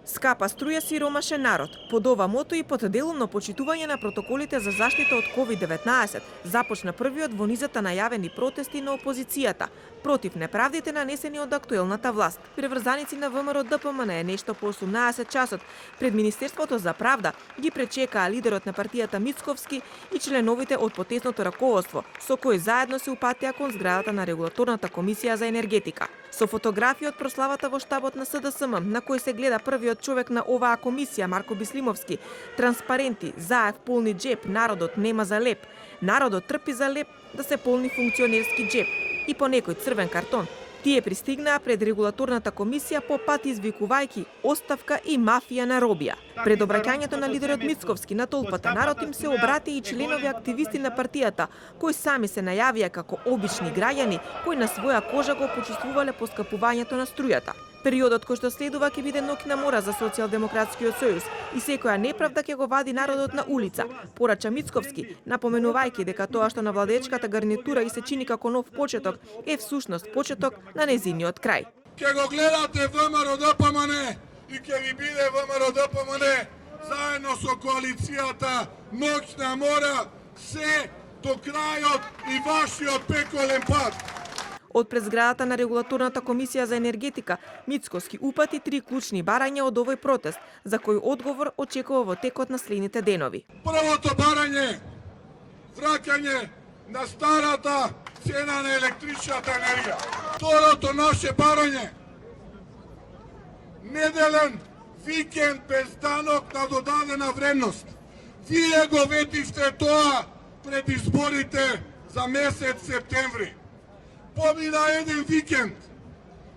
Скапа струја сиромашен народ. Под ова мото и под делумно почитување на протоколите за заштита од COVID-19 започна првиот во низата најавени протести на опозицијата против неправдите нанесени од актуелната власт. Преврзаници на ВМРО ДПМН е нешто по 18 часот пред Министерството за правда ги пречекаа лидерот на партијата Мицковски и членовите од потесното раководство, со кои заедно се упатеа кон зградата на Регулаторната комисија за енергетика. Со фотографии од прославата во штабот на СДСМ, на кој се гледа првиот човек на оваа комисија, Марко Бислимовски, транспаренти, заев полни джеп, народот нема за леп, народот трпи за леп да се полни функционерски джеп и по некој црвен картон. Тие пристигнаа пред Регулаторната комисија по пат извикувајќи оставка и мафија на робија. Пред обраќањето на лидерот Мицковски на толпата народ им се обрати и членови активисти на партијата, кои сами се најавија како обични граѓани кои на своја кожа го почувствувале поскапувањето на струјата. Периодот кој што следува ќе биде ноќна мора за Социјалдемократскиот сојуз и секоја неправда ќе го вади народот на улица, порача Мицковски, напоменувајќи дека тоа што на владеечката гарнитура и се чини како нов почеток е всушност почеток на незиниот крај. Ќе го гледате ВМРО ДПМН и ќе ви биде ВМРО ДПМН заедно со коалицијата ноќна мора се до крајот и вашиот пеколен пат. Од пред зградата на Регулаторната комисија за енергетика, Мицковски упати 3 клучни барања од овој протест, за кој одговор очекува во текот на следните денови. Првото барање, враќање на старата цена на електричната енергија. Второто наше барање, неделен викенд без данок на додадена вредност. Вие го ветивте тоа пред изборите за месец септември. Помина еден викенд,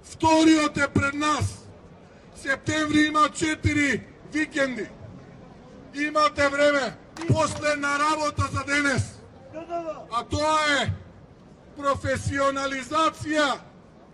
вториот е пред нас. Септември има 4 викенди. Имате време, последна работа за денес. А тоа е професионализација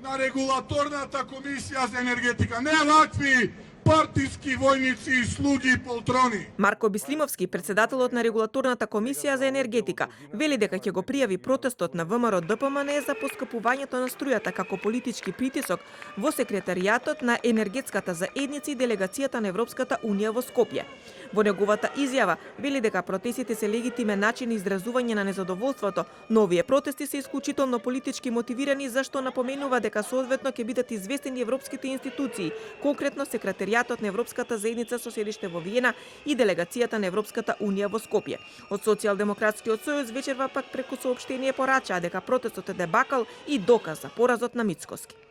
на Регулаторната комисија за енергетика. Не вакви партиски војници и слуги и полтрони. Марко Бислимовски, председателот на Регулаторната комисија за енергетика, вели дека ќе го пријави протестот на ВМРО ДПМН за поскапувањето на струјата како политички притисок во секретаријатот на енергетската заедница и делегацијата на Европската унија во Скопје. Во неговата изјава вели дека протестите се легитимен начин изразување на незадоволството, но овие протести се исклучително политички мотивирани, зашто напоменува дека соодветно ќе бидат известени европските институции, конкретно секретаријатот на Европската заедница со седиште во Виена и делегацијата на Европската унија во Скопје. Од Социјалдемократскиот сојуз вечерва пак преку соопштение порачаа дека протестот е дебакал и доказ за поразот на Мицковски.